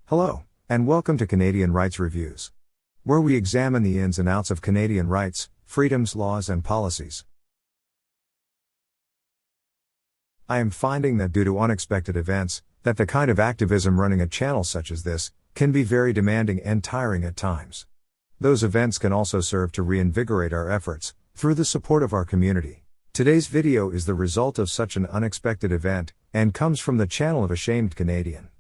Hello, and welcome to Canadian Rights Reviews, where we examine the ins and outs of Canadian rights, freedoms, laws, and policies. I am finding that due to unexpected events, that the kind of activism running a channel such as this can be very demanding and tiring at times. Those events can also serve to reinvigorate our efforts through the support of our community. Today's video is the result of such an unexpected event and comes from the channel of Ashamed Canadian.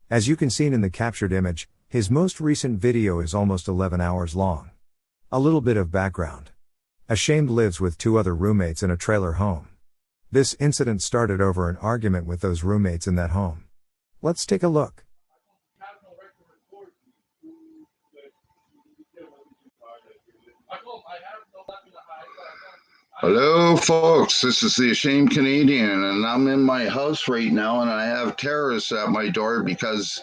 As you can see in the captured image, his most recent video is almost 11 hours long. A little bit of background. Ashamed lives with two other roommates in a trailer home. This incident started over an argument with those roommates in that home. Let's take a look. Hello folks, this is the Ashamed Canadian and I'm in my house right now and I have terrorists at my door because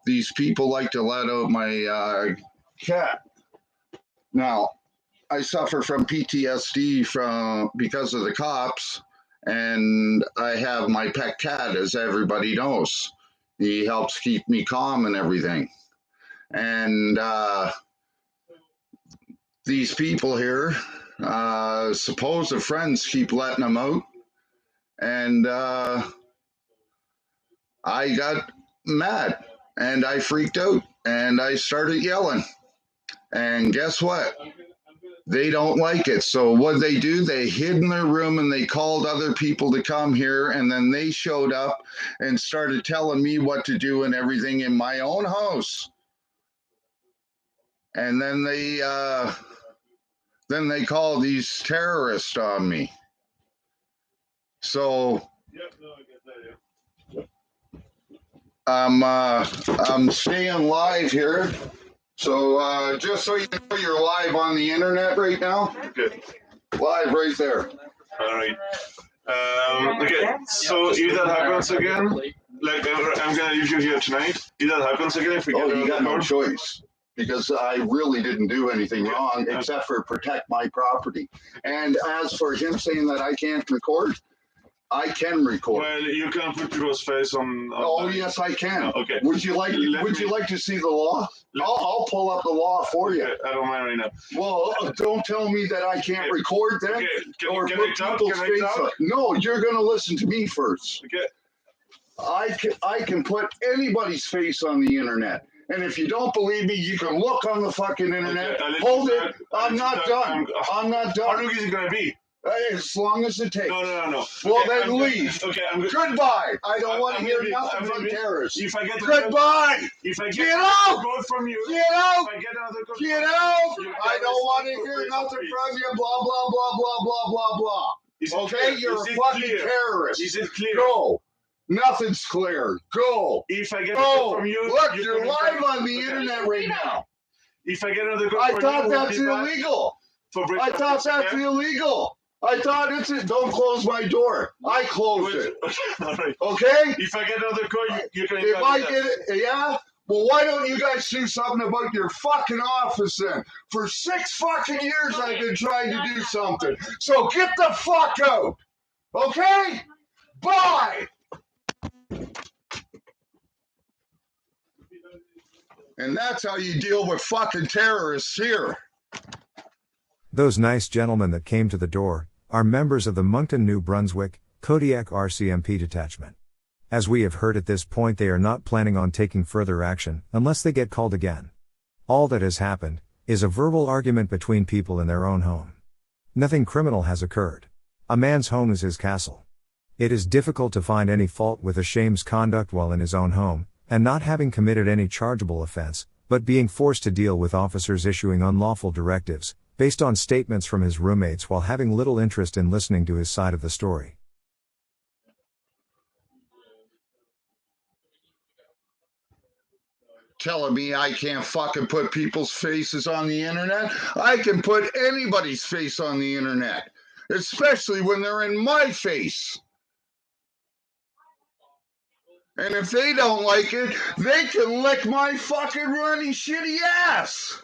these people like to let out my cat. Now, I suffer from PTSD because of the cops, and I have my pet cat, as everybody knows. He helps keep me calm and everything. And these people here, supposed friends, keep letting them out, and I got mad and I freaked out and I started yelling, and guess what? They don't like it. So what they do, they hid in their room and they called other people to come here, and then they showed up and started telling me what to do and everything in my own house. And then they call these terrorists on me. So I'm staying live here. So just so you know, you're live on the internet right now. Okay. Live right there. All right. Okay. So if that happens again, like I'm gonna leave you here tonight. If that happens again, if we get you got no choice, because I really didn't do anything wrong except for protect my property. And as for him saying that I can't record, I can record. Well, you can put people's face on. Oh yes, I can. Okay. Would you like to see the law? I'll pull up the law for you. Okay, I don't mind right now. Well, don't tell me that I can't record then. Okay. Or Can put I talk? people's face on. No, you're gonna listen to me first. Okay. I can put anybody's face on the internet. And if you don't believe me, you can look on the fucking internet. Okay, Hold it. I'm not done. I'm not How done. long is it gonna be? As long as it takes. No. Well, okay, then leave. Okay, I'm good. Goodbye. I don't want to hear nothing I'm from leaving. terrorists. If I get Goodbye. If I Get out. Go from you. Get out. If I get another call, Get out. you I don't want to guys hear go nothing free. from you. Blah, blah, blah, blah, blah, blah, blah. Is it Okay? clear? You're Is a it fucking clear? terrorist. Is it clear? Go. Nothing's clear. Go. If I get a call Go. from you, Look, you're live on the Okay. internet right now. If I get another call I from thought you, that's illegal. I thought that's illegal. I thought it's it. Don't close my door. I closed it. All right. Okay? If I get another call, you can. If I get it, yeah? Well, why don't you guys do something about your fucking office then? For 6 fucking years I've been trying to do something. So get the fuck out. Okay? Bye. And that's how you deal with fucking terrorists here. Those nice gentlemen that came to the door are members of the Moncton, New Brunswick, Kodiak RCMP detachment. As we have heard at this point, they are not planning on taking further action unless they get called again. All that has happened is a verbal argument between people in their own home. Nothing criminal has occurred. A man's home is his castle. It is difficult to find any fault with Ashamed's conduct while in his own home, and not having committed any chargeable offense, but being forced to deal with officers issuing unlawful directives, based on statements from his roommates while having little interest in listening to his side of the story. Telling me I can't fucking put people's faces on the internet? I can put anybody's face on the internet, especially when they're in my face. And if they don't like it, they can lick my fucking runny shitty ass.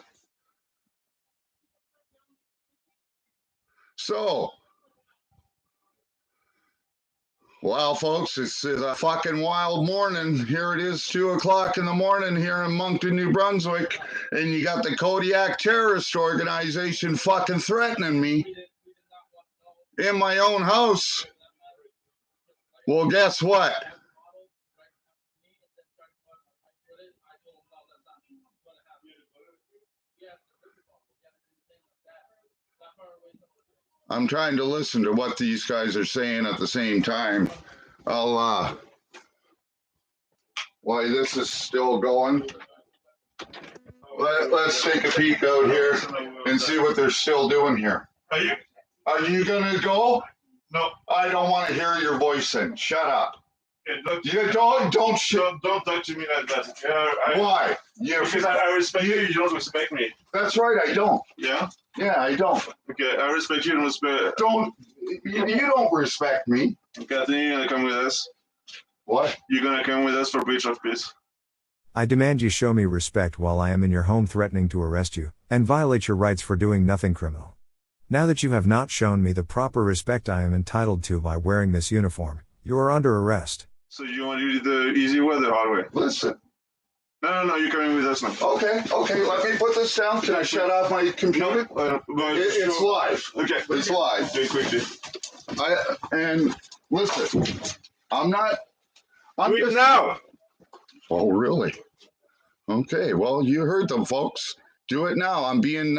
So, Well, folks, it's a fucking wild morning. Here it is, 2 o'clock in the morning here in Moncton, New Brunswick, and you got the Kodiak terrorist organization fucking threatening me in my own house. Well, guess what? I'm trying to listen to what these guys are saying at the same time. Why this is still going. Let's take a peek out here and see what they're still doing here. Are you gonna go? No. I don't want to hear your voice then. Shut up. Okay, You don't don't talk to me like that. Why? Because I respect you, you don't respect me. That's right, I don't. Yeah? Yeah, I don't. Okay, I respect you and respect. You don't respect me. Okay, I think you're gonna come with us. What? You're gonna come with us for breach of peace. I demand you show me respect while I am in your home threatening to arrest you, and violate your rights for doing nothing criminal. Now that you have not shown me the proper respect I am entitled to by wearing this uniform, you are under arrest. So you want to do the easy way or the hard way? Listen. No, you're coming with us now. Okay, let me put this down. Can I shut off my computer? It's live. Okay. It's live. Okay, quickly. And listen, I'm do it just now! Oh, really? Okay, well, you heard them, folks. Do it now. I'm being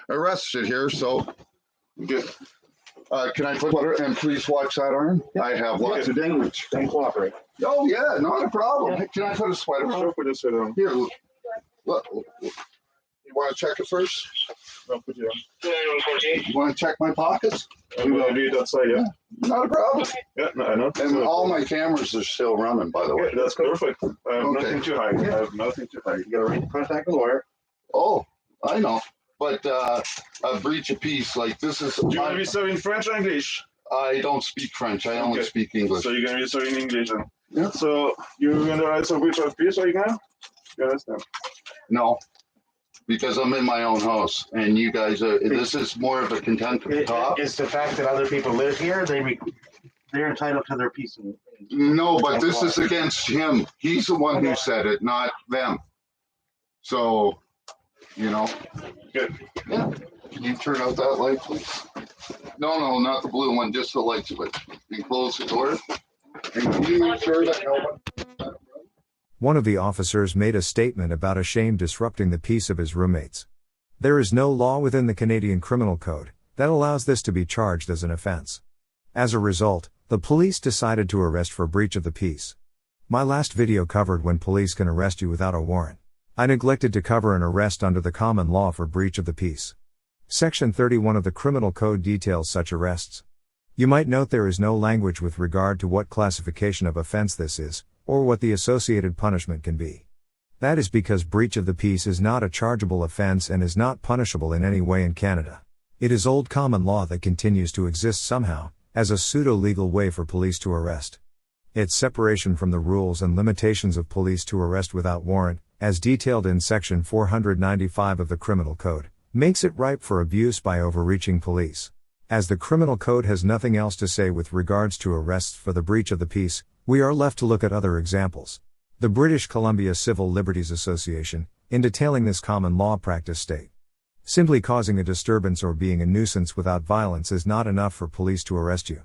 arrested here, so get. Can I put water and please watch that arm? Yeah. I have lots of damage. Don't cooperate. Oh yeah, not a problem. Yeah. Can I put a sweater on? Sure, put a sweater on. Here, look. You want to check it first? I'll put you on. You want to check my pockets? I'm going to do it outside, yeah? Not a problem. Yeah, no, I know. And all my cameras are still running, by the way. Okay, that's perfect. I have nothing to hide. I have nothing to hide. You got to ring, contact the lawyer. Oh, I know. But a breach of peace, like this is... Do you want to be serving French or English? I don't speak French. I only speak English. So you're going to be serving English then? Yeah. So you're going to write some breach of peace right now? You understand? No, because I'm in my own house, and you guys are... This is more of a contempt of top. It's the fact that other people live here. They're entitled to their peace. No, but this is against him. He's the one who said it, not them. So... You know? Good. Yeah. Can you turn out that light, please? No, not the blue one, just the light switch. And close the door. And can you make sure that no one... One of the officers made a statement about a shame disrupting the peace of his roommates. There is no law within the Canadian Criminal Code that allows this to be charged as an offense. As a result, the police decided to arrest for breach of the peace. My last video covered when police can arrest you without a warrant. I neglected to cover an arrest under the common law for breach of the peace. Section 31 of the Criminal Code details such arrests. You might note there is no language with regard to what classification of offense this is, or what the associated punishment can be. That is because breach of the peace is not a chargeable offense and is not punishable in any way in Canada. It is old common law that continues to exist somehow, as a pseudo-legal way for police to arrest. Its separation from the rules and limitations of police to arrest without warrant, as detailed in Section 495 of the Criminal Code, makes it ripe for abuse by overreaching police. As the Criminal Code has nothing else to say with regards to arrests for the breach of the peace, we are left to look at other examples. The British Columbia Civil Liberties Association, in detailing this common law practice state, simply causing a disturbance or being a nuisance without violence is not enough for police to arrest you.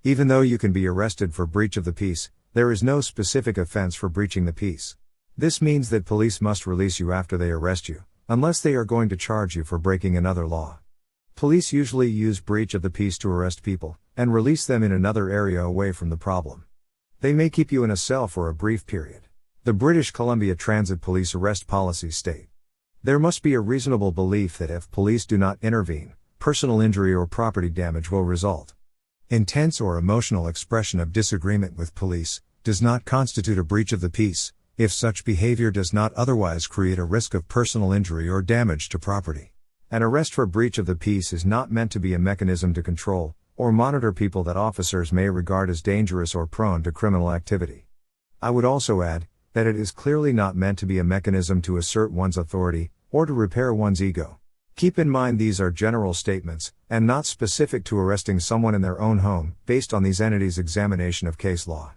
Even though you can be arrested for breach of the peace, there is no specific offense for breaching the peace. This means that police must release you after they arrest you, unless they are going to charge you for breaking another law. Police usually use breach of the peace to arrest people, and release them in another area away from the problem. They may keep you in a cell for a brief period. The British Columbia Transit Police arrest policies state, there must be a reasonable belief that if police do not intervene, personal injury or property damage will result. Intense or emotional expression of disagreement with police does not constitute a breach of the peace, if such behavior does not otherwise create a risk of personal injury or damage to property. An arrest for breach of the peace is not meant to be a mechanism to control or monitor people that officers may regard as dangerous or prone to criminal activity. I would also add that it is clearly not meant to be a mechanism to assert one's authority or to repair one's ego. Keep in mind these are general statements, and not specific to arresting someone in their own home, based on these entities' examination of case law.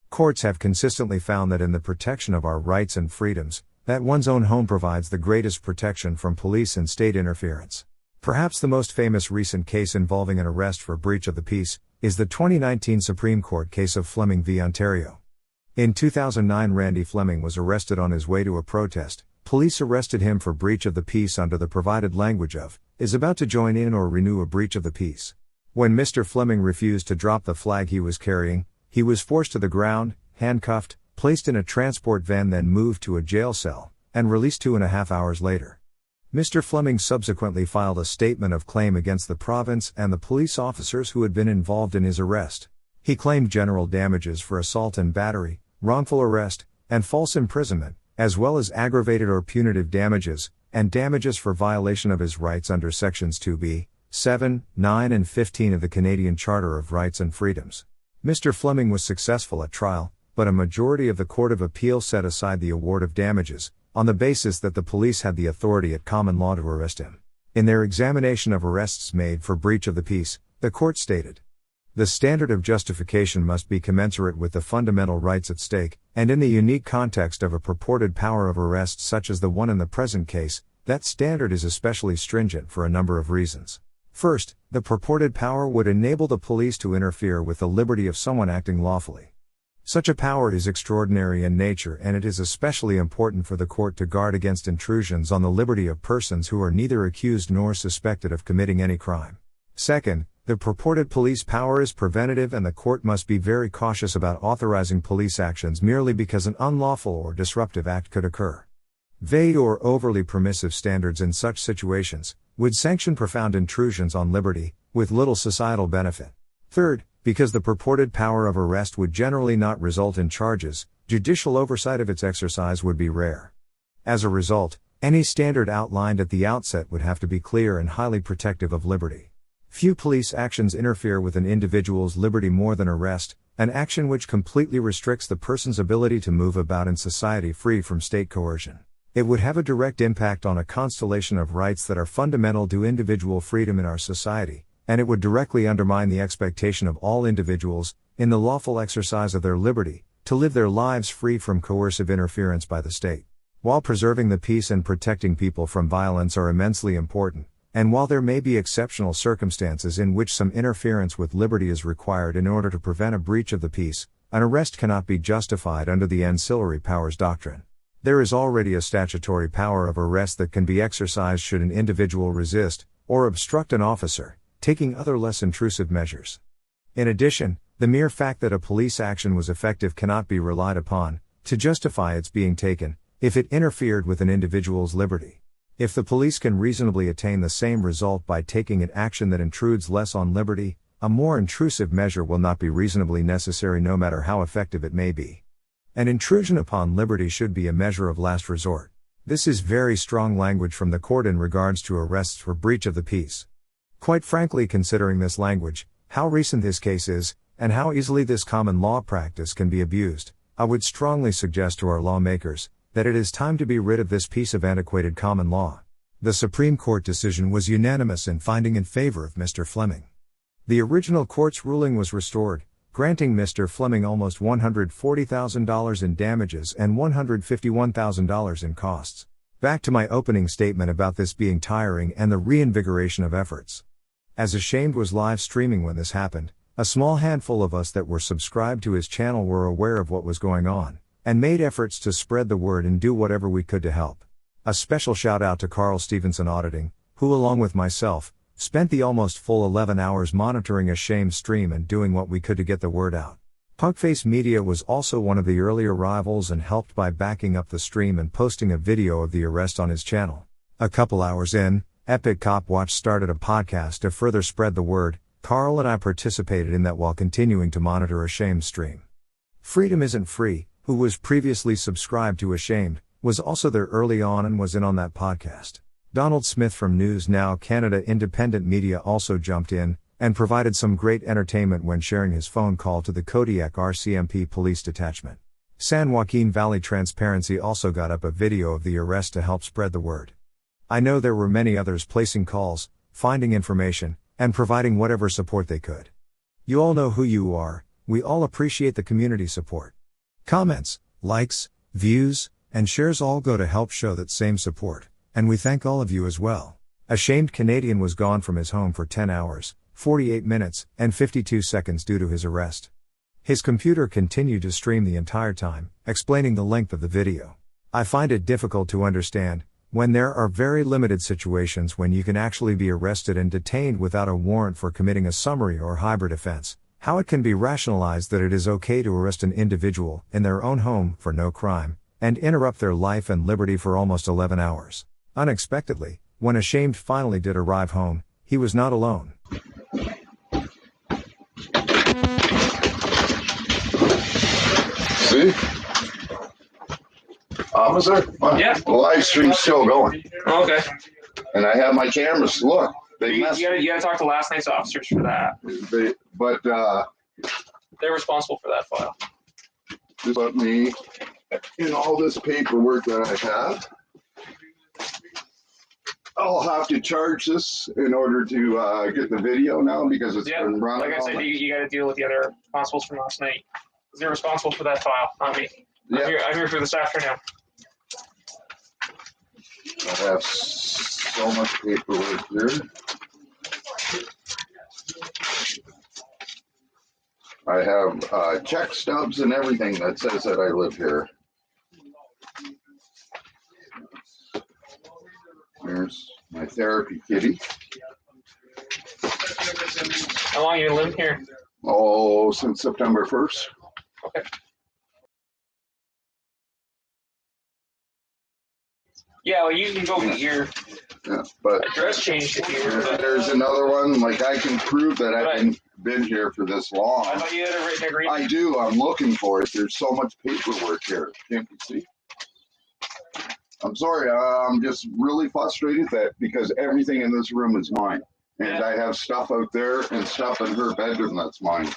Courts have consistently found that in the protection of our rights and freedoms, that one's own home provides the greatest protection from police and state interference. Perhaps the most famous recent case involving an arrest for breach of the peace is the 2019 Supreme Court case of Fleming v. Ontario. In 2009, Randy Fleming was arrested on his way to a protest. Police arrested him for breach of the peace under the provided language of, is about to join in or renew a breach of the peace. When Mr. Fleming refused to drop the flag he was carrying, he was forced to the ground, handcuffed, placed in a transport van, then moved to a jail cell, and released 2.5 hours later. Mr. Fleming subsequently filed a statement of claim against the province and the police officers who had been involved in his arrest. He claimed general damages for assault and battery, wrongful arrest, and false imprisonment, as well as aggravated or punitive damages, and damages for violation of his rights under Sections 2B, 7, 9 and 15 of the Canadian Charter of Rights and Freedoms. Mr. Fleming was successful at trial, but a majority of the Court of Appeal set aside the award of damages, on the basis that the police had the authority at common law to arrest him. In their examination of arrests made for breach of the peace, the court stated, "The standard of justification must be commensurate with the fundamental rights at stake, and in the unique context of a purported power of arrest such as the one in the present case, that standard is especially stringent for a number of reasons. First, the purported power would enable the police to interfere with the liberty of someone acting lawfully. Such a power is extraordinary in nature, and it is especially important for the court to guard against intrusions on the liberty of persons who are neither accused nor suspected of committing any crime. Second, the purported police power is preventative, and the court must be very cautious about authorizing police actions merely because an unlawful or disruptive act could occur. Vague or overly permissive standards in such situations would sanction profound intrusions on liberty, with little societal benefit. Third, because the purported power of arrest would generally not result in charges, judicial oversight of its exercise would be rare. As a result, any standard outlined at the outset would have to be clear and highly protective of liberty. Few police actions interfere with an individual's liberty more than arrest, an action which completely restricts the person's ability to move about in society free from state coercion. It would have a direct impact on a constellation of rights that are fundamental to individual freedom in our society, and it would directly undermine the expectation of all individuals, in the lawful exercise of their liberty, to live their lives free from coercive interference by the state. While preserving the peace and protecting people from violence are immensely important, and while there may be exceptional circumstances in which some interference with liberty is required in order to prevent a breach of the peace, an arrest cannot be justified under the ancillary powers doctrine. There is already a statutory power of arrest that can be exercised should an individual resist, or obstruct an officer, taking other less intrusive measures. In addition, the mere fact that a police action was effective cannot be relied upon to justify its being taken, if it interfered with an individual's liberty. If the police can reasonably attain the same result by taking an action that intrudes less on liberty, a more intrusive measure will not be reasonably necessary no matter how effective it may be. An intrusion upon liberty should be a measure of last resort. This is very strong language from the court in regards to arrests for breach of the peace. Quite frankly, considering this language, how recent this case is, and how easily this common law practice can be abused, I would strongly suggest to our lawmakers that it is time to be rid of this piece of antiquated common law. The Supreme Court decision was unanimous in finding in favor of Mr. Fleming. The original court's ruling was restored, granting Mr. Fleming almost $140,000 in damages and $151,000 in costs. Back to my opening statement about this being tiring and the reinvigoration of efforts. As Ashamed was live streaming when this happened, a small handful of us that were subscribed to his channel were aware of what was going on, and made efforts to spread the word and do whatever we could to help. A special shout out to Carl Stevenson Auditing, who along with myself, spent the almost full 11 hours monitoring Ashamed stream and doing what we could to get the word out. Punkface Media was also one of the early arrivals and helped by backing up the stream and posting a video of the arrest on his channel. A couple hours in, Epic Cop Watch started a podcast to further spread the word. Carl and I participated in that while continuing to monitor Ashamed stream. Freedom Isn't Free, who was previously subscribed to Ashamed, was also there early on and was in on that podcast. Donald Smith from News Now Canada Independent Media also jumped in, and provided some great entertainment when sharing his phone call to the Kodiak RCMP Police Detachment. San Joaquin Valley Transparency also got up a video of the arrest to help spread the word. I know there were many others placing calls, finding information, and providing whatever support they could. You all know who you are, we all appreciate the community support. Comments, likes, views, and shares all go to help show that same support, and we thank all of you as well. A shamed Canadian was gone from his home for 10 hours, 48 minutes, and 52 seconds due to his arrest. His computer continued to stream the entire time, explaining the length of the video. I find it difficult to understand, when there are very limited situations when you can actually be arrested and detained without a warrant for committing a summary or hybrid offense, how it can be rationalized that it is okay to arrest an individual in their own home for no crime, and interrupt their life and liberty for almost 11 hours. Unexpectedly, when Ashamed finally did arrive home, he was not alone. See? Officer? Yeah. The live stream's still going. Oh, okay. And I have my cameras. Look. They You messed gotta talk to last night's officers for that. They're responsible for that file. Just let me, in all this paperwork that I have, I'll have to charge this in order to get the video now because it's been running. Like I said, you gotta deal with the other constables from last night. They're responsible for that file, not me. Yeah. I'm here for this afternoon. I have so much paperwork here. I have check stubs and everything that says that I live here. There's my therapy kitty. How long you been living here? Oh, since September 1st. Okay. Yeah, well, you can go get your address changed if you. There's another one. Like I can prove that I've been here for this long. I thought you had a written agreement. I do. I'm looking for it. There's so much paperwork here. Can't you see? I'm sorry. I'm just really frustrated that because everything in this room is mine, and I have stuff out there and stuff in her bedroom that's mine.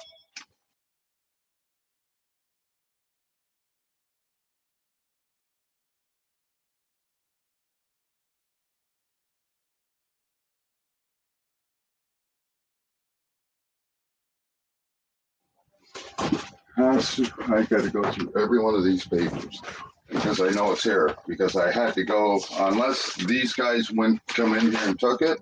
I got to go through every one of these papers because I know it's here. Because I had to go, unless these guys come in here and took it.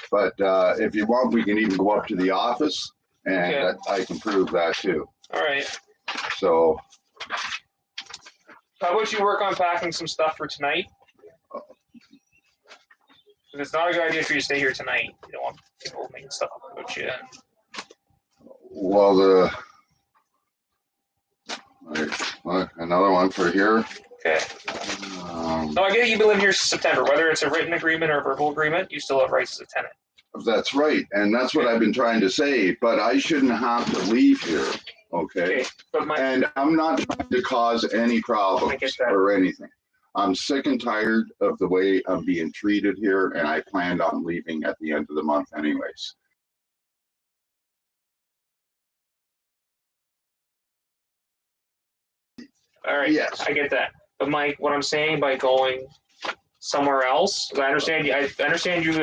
But if you want, we can even go up to the office, and I can prove that too. All right. So, how about you work on packing some stuff for tonight? Because it's not a good idea for you to stay here tonight. You don't want people making stuff up about you. Well, another one for here. Okay. No, I get it. You've been living here since September. Whether it's a written agreement or a verbal agreement, you still have rights as a tenant. That's right, and that's what I've been trying to say. But I shouldn't have to leave here, okay? And I'm not trying to cause any problems or anything. I'm sick and tired of the way I'm being treated here, and I planned on leaving at the end of the month anyways. All right. Yes. I get that. But Mike, what I'm saying by going somewhere else, I understand you have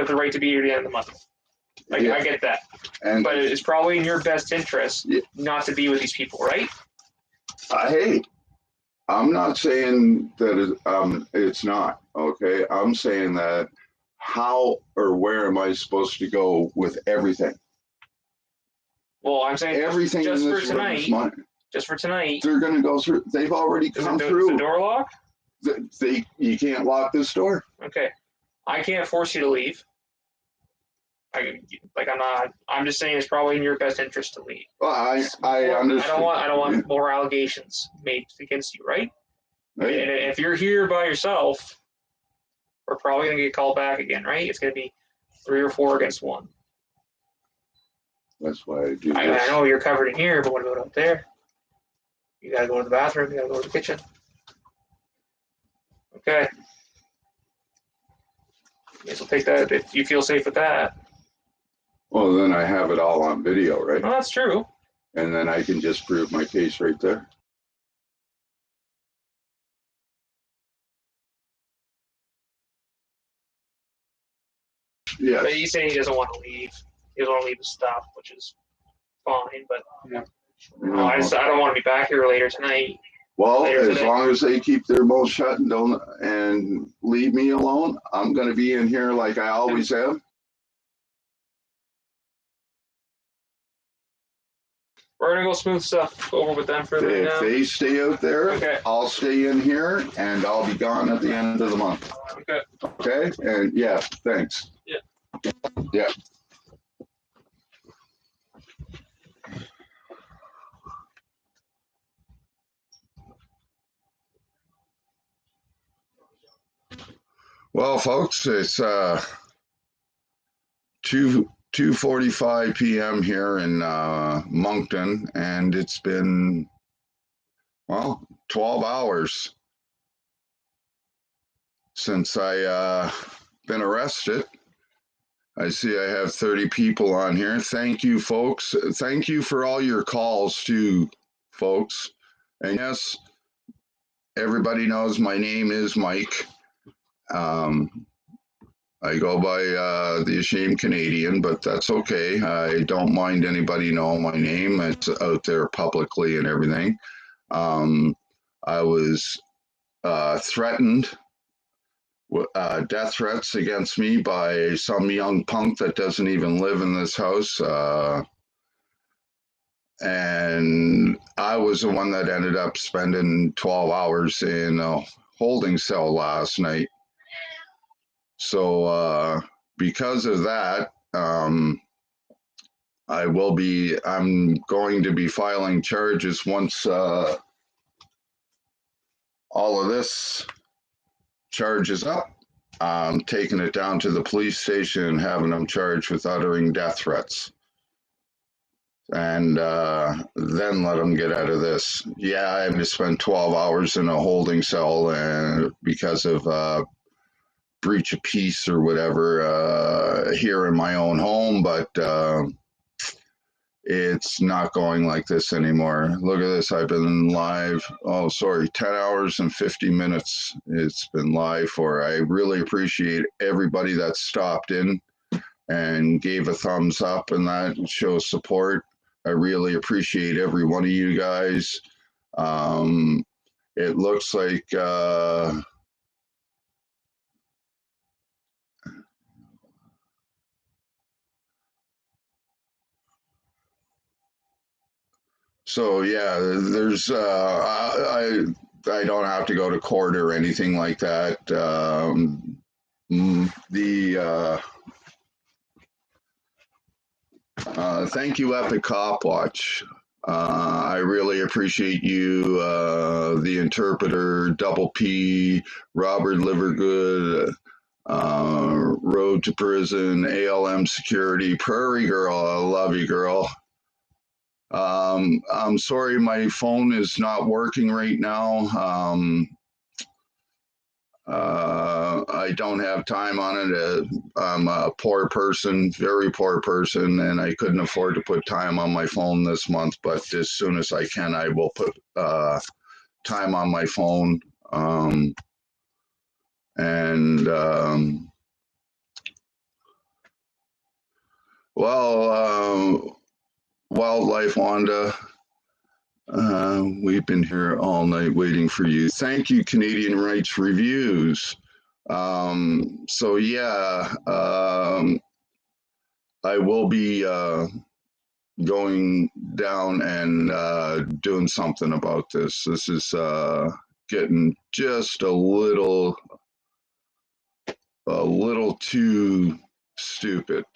the right to be here at the end of the month. I get that. But it's probably in your best interest not to be with these people, right? Hey, I'm not saying that it's not, okay? I'm saying that how or where am I supposed to go with everything? Well, I'm saying everything just in for this room tonight. is mine. Just for tonight. They're going to go through. They've already come through. Is the door locked? You can't lock this door. Okay. I can't force you to leave. I'm just saying it's probably in your best interest to leave. Well, I understand. I don't want more allegations made against you, right? And if you're here by yourself, we're probably going to get called back again, right? It's going to be 3 or 4 against 1. That's why I do this. I know you're covered in here, but what about out there? You got to go to the bathroom. You got to go to the kitchen. Okay. Guess we'll take that if you feel safe with that. Well, then I have it all on video, right? Well, that's true. And then I can just prove my case right there. Yes. But he's saying he doesn't want to leave. He doesn't want to leave his stuff, which is fine. But I don't want to be back here later tonight. Well, Later as today. long as they keep their mouth shut and leave me alone, I'm going to be in here like I always have. We're gonna go smooth stuff over with them for right If now. they stay out there, Okay. I'll stay in here and I'll be gone at the end of the month. Okay. Okay? And yeah, thanks. Yeah. Yeah. Well, folks, it's 2:45 p.m. here in Moncton, and it's been, well, 12 hours since I been arrested. I see I have 30 people on here. Thank you, folks. Thank you for all your calls too, folks. And yes, everybody knows my name is Mike. I go by the Ashamed Canadian, but that's okay. I don't mind anybody knowing my name. It's out there publicly and everything. I was threatened, death threats against me by some young punk that doesn't even live in this house. And I was the one that ended up spending 12 hours in a holding cell last night. So because of that, I'm going to be filing charges once all of this charge is up. I'm taking it down to the police station and having them charged with uttering death threats. And then let them get out of this. Yeah, I had to spend 12 hours in a holding cell and because of breach of peace or whatever here in my own home, but it's not going like this anymore. Look at this. I've been live. 10 hours and 50 minutes. It's been live for. I really appreciate everybody that stopped in and gave a thumbs up and that shows support. I really appreciate every one of you guys. It looks like so yeah, there's I don't have to go to court or anything like that. Thank you, Epic Cop Watch. I really appreciate you, the interpreter, Double P, Robert Livergood, Road to Prison, ALM Security, Prairie Girl. I love you, girl. I'm sorry my phone is not working right now. I don't have time on it. I'm a poor person, very poor person, and I couldn't afford to put time on my phone this month. But as soon as I can, I will put time on my phone. Wildlife Wanda, we've been here all night waiting for you. Thank you, Canadian Rights Reviews. So yeah, I will be going down and doing something about this. This is getting just a little too stupid.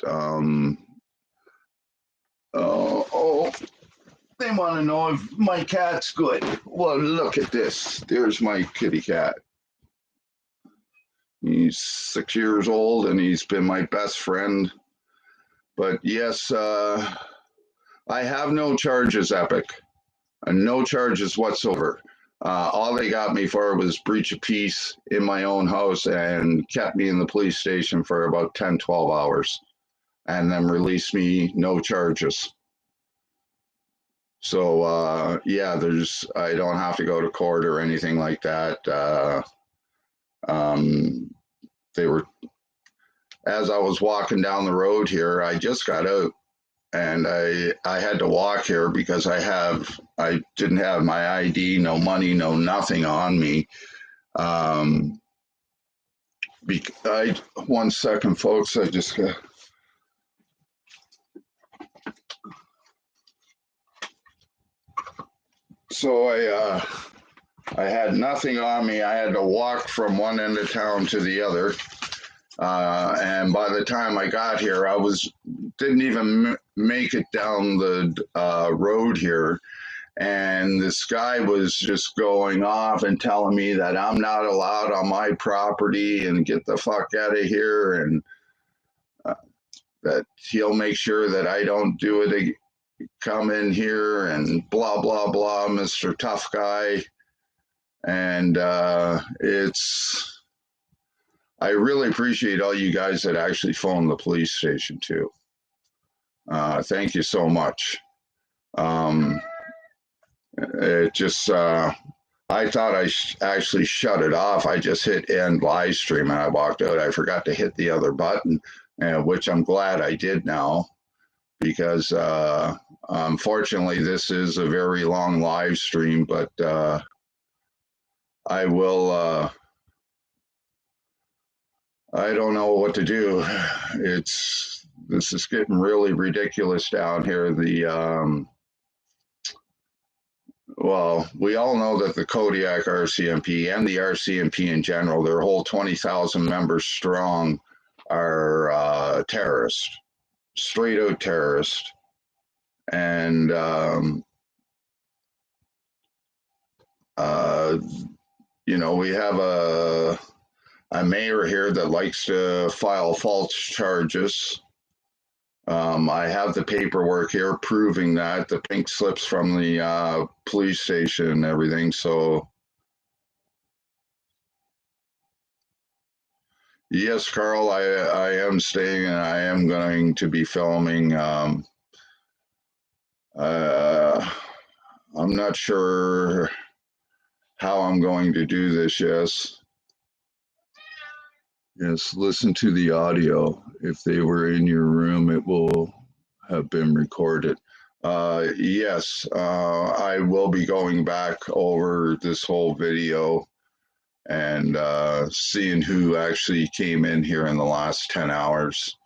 They want to know if my cat's good. Well, look at this. There's my kitty cat. He's 6 years old and he's been my best friend. But yes, I have no charges, Epic. No charges whatsoever. All they got me for was breach of peace in my own house and kept me in the police station for about 10, 12 hours and then released me, no charges. So, yeah, I don't have to go to court or anything like that. as I was walking down the road here, I just got out and I had to walk here because I didn't have my ID, no money, no nothing on me. 1 second, folks. I just got. So I had nothing on me. I had to walk from one end of town to the other. And by the time I got here, didn't even make it down the road here. And this guy was just going off and telling me that I'm not allowed on my property and get the fuck out of here, and that he'll make sure that I don't do it, come in here and blah, blah, blah, Mr. Tough Guy. And I really appreciate all you guys that actually phoned the police station too. Thank you so much. It just, I thought I actually shut it off. I just hit end live stream and I walked out. I forgot to hit the other button, which I'm glad I did now, because unfortunately this is a very long live stream, but I will, I don't know what to do. This is getting really ridiculous down here. Well, we all know that the Kodiak RCMP and the RCMP in general, their whole 20,000 members strong, are terrorists, straight out terrorists. And, you know, we have a mayor here that likes to file false charges. I have the paperwork here proving that, the pink slips from the police station and everything. So, yes, Carl, I am staying and I am going to be filming. I'm not sure how I'm going to do this. Yes, listen to the audio. If they were in your room, it will have been recorded. Yes, I will be going back over this whole video and seeing who actually came in here in the last 10 hours.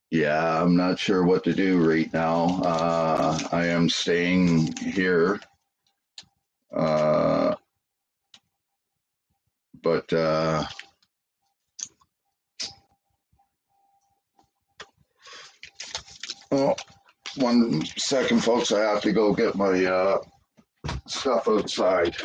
Yeah, I'm not sure what to do right now. I am staying here. But oh, 1 second, folks. I have to go get my stuff outside.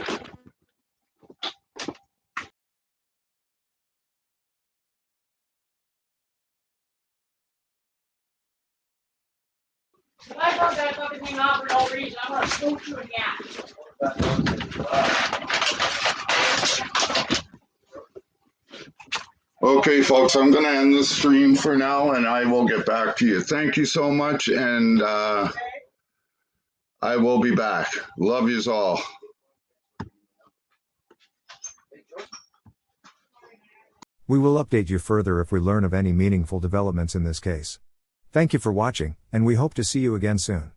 If I broke that fucking thing off for no reason, I'm gonna scoop you in the ass. Okay, folks, I'm going to end the stream for now, and I will get back to you. Thank you so much, and I will be back. Love yous all. We will update you further if we learn of any meaningful developments in this case. Thank you for watching, and we hope to see you again soon.